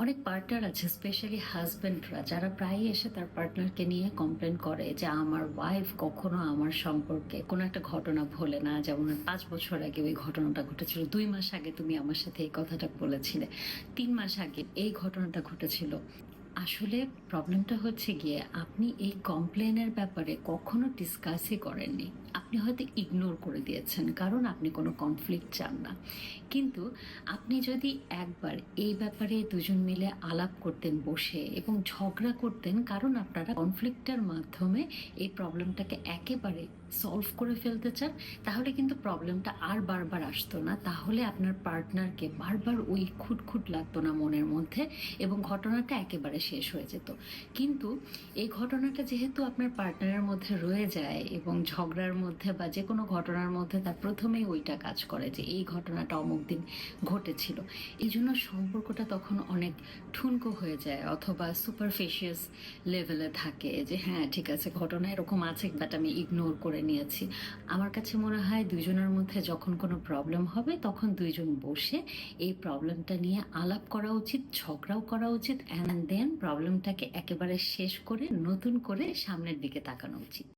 অনেক পার্টনার আছে, স্পেশালি হাজবেন্ডরা, যারা প্রায়ই এসে তার পার্টনারকে নিয়ে কমপ্লেন করে যে আমার ওয়াইফ কখনো আমার সম্পর্কে কোনো একটা ঘটনা ভোলে না। যেমন 5 বছর আগে ওই ঘটনাটা ঘটেছিল, 2 মাস আগে তুমি আমার সাথে এই কথাটা বলেছিলে, 3 মাস আগে এই ঘটনাটা ঘটেছিল। আসলে প্রবলেমটা হচ্ছে গিয়ে আপনি এই কমপ্লেনের ব্যাপারে কখনো ডিসকাসই করেননি। আপনি হয়তো ইগনোর করে দিয়েছেন কারণ আপনি কোনো কনফ্লিক্ট চান না। কিন্তু আপনি যদি একবার এই ব্যাপারে দুজন মিলে আলাপ করতেন বসে এবং ঝগড়া করতেন, কারণ আপনারা কনফ্লিক্টের মাধ্যমে এই প্রবলেমটাকে একেবারে সলভ করে ফেলতে চান, তাহলে কিন্তু প্রবলেমটা আর বারবার আসতো না। তাহলে আপনার পার্টনারকে বারবার ওই খুঁতখুঁত লাগতো না মনের মধ্যে এবং ঘটনাটা একেবারে শেষ হয়ে যেত। কিন্তু এই ঘটনাটা যেহেতু আপনার পার্টনারের মধ্যে রয়ে যায় এবং ঝগড়ার মধ্যে বা যে কোনো ঘটনার মধ্যে তার প্রথমেই ওইটা কাজ করে যে এই ঘটনাটা অমুক দিন ঘটেছিল, এই জন্য সম্পর্কটা তখন অনেক ঠুনকো হয়ে যায় অথবা সুপারফিশিয়াস লেভেলে থাকে যে হ্যাঁ ঠিক আছে, ঘটনা এরকম আছে বাট আমি ইগনোর করে নিয়েছি। আমার কাছে মনে হয় দুইজনের মধ্যে যখন কোনো প্রবলেম হবে তখন দুইজন বসে এই প্রবলেমটা নিয়ে আলাপ করা উচিত, ঝগড়াও করা উচিত, অ্যান্ড দেন প্রবলেমটাকে একেবারে শেষ করে নতুন করে সামনের দিকে তাকানো উচিত।